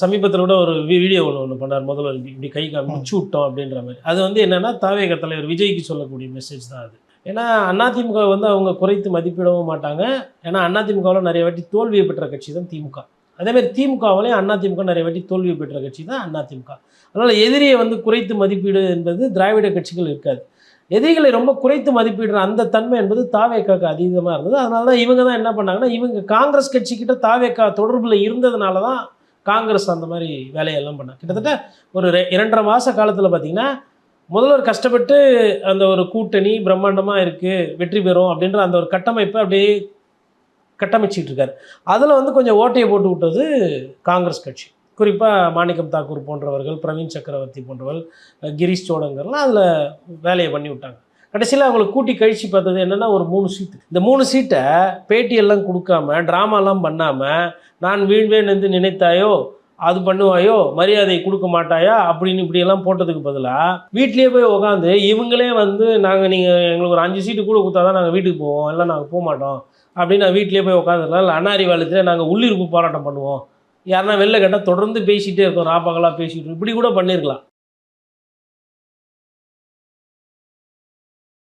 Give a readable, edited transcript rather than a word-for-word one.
சமீபத்தில் கூட ஒரு வீடியோ ஒன்று பண்ணார் முதல்வர் இப்படி கை காமிச்சு விட்டோம் அப்படின்ற மாதிரி. அது வந்து என்னன்னா தாவேக தலைவர் விஜய்க்கு சொல்லக்கூடிய மெசேஜ் தான் அது. ஏன்னா அதிமுக வந்து அவங்க குறைத்து மதிப்பிடவும் மாட்டாங்க. ஏன்னா அதிமுகவில் நிறைய வாட்டி தோல்வியை பெற்ற கட்சி தான் திமுக. அதேமாதிரி திமுகவிலையும் அதிமுக நிறைய வாட்டி தோல்வியை பெற்ற கட்சி தான் அதிமுக. அதனால் எதிரியை வந்து குறைத்து மதிப்பீடு என்பது திராவிட கட்சிகள் இருக்காது. எதிரிகளை ரொம்ப குறைத்து மதிப்பிடுற அந்த தன்மை என்பது தாவேக்காக்கு அதிகமாக இருந்தது. அதனால தான் இவங்க தான் என்ன பண்ணாங்கன்னா, இவங்க காங்கிரஸ் கட்சிக்கிட்ட தாவேக்கா தொடர்பில் இருந்ததுனால தான் காங்கிரஸ் அந்த மாதிரி வேலையெல்லாம் பண்ணாங்க. கிட்டத்தட்ட ஒரு 2.5 மாத காலத்தில் பார்த்திங்கன்னா, முதல்வர் கஷ்டப்பட்டு அந்த ஒரு கூட்டணி பிரம்மாண்டமாக இருக்குது, வெற்றி பெறும் அப்படின்ற அந்த ஒரு கட்டமைப்பை அப்படியே கட்டமைச்சிட்டு இருக்காரு. அதில் வந்து கொஞ்சம் ஓட்டையை போட்டு விட்டது காங்கிரஸ் கட்சி. குறிப்பாக மாணிக்கம் தாக்கூர் போன்றவர்கள், பிரவீன் சக்கரவர்த்தி போன்றவர்கள், கிரீஷ் சோடங்கர்லாம் அதில் வேலையை பண்ணி விட்டாங்க. கடைசியில் அவங்களுக்கு கூட்டி கழிச்சு பார்த்தது என்னென்னா ஒரு 3 சீட்டு. இந்த 3 சீட்டை பேட்டியெல்லாம் கொடுக்காம, ட்ராமாலாம் பண்ணாமல், நான் வீழ்வேன் என்று நினைத்தாயோ, அது பண்ணுவாயோ, மரியாதை கொடுக்க மாட்டாயா அப்படின்னு இப்படியெல்லாம் போட்டதுக்கு பதிலாக வீட்லேயே போய் உட்காந்து இவங்களே வந்து நீங்கள் எங்களுக்கு ஒரு 5 சீட்டு கூட கொடுத்தா தான் நாங்கள் வீட்டுக்கு போவோம், இல்லை நாங்கள் போக மாட்டோம் அப்படின்னு நான் வீட்லேயே போய் உட்காந்துருக்கலாம். இல்லை அன்னாரி வாலத்தில் நாங்கள் உள்ளிருப்பு போராட்டம் பண்ணுவோம், யாருன்னா வெளில கேட்டால் தொடர்ந்து பேசிகிட்டே இருக்கோம், ராப்பகலாக பேசிகிட்டு இப்படி கூட பண்ணியிருக்கலாம்.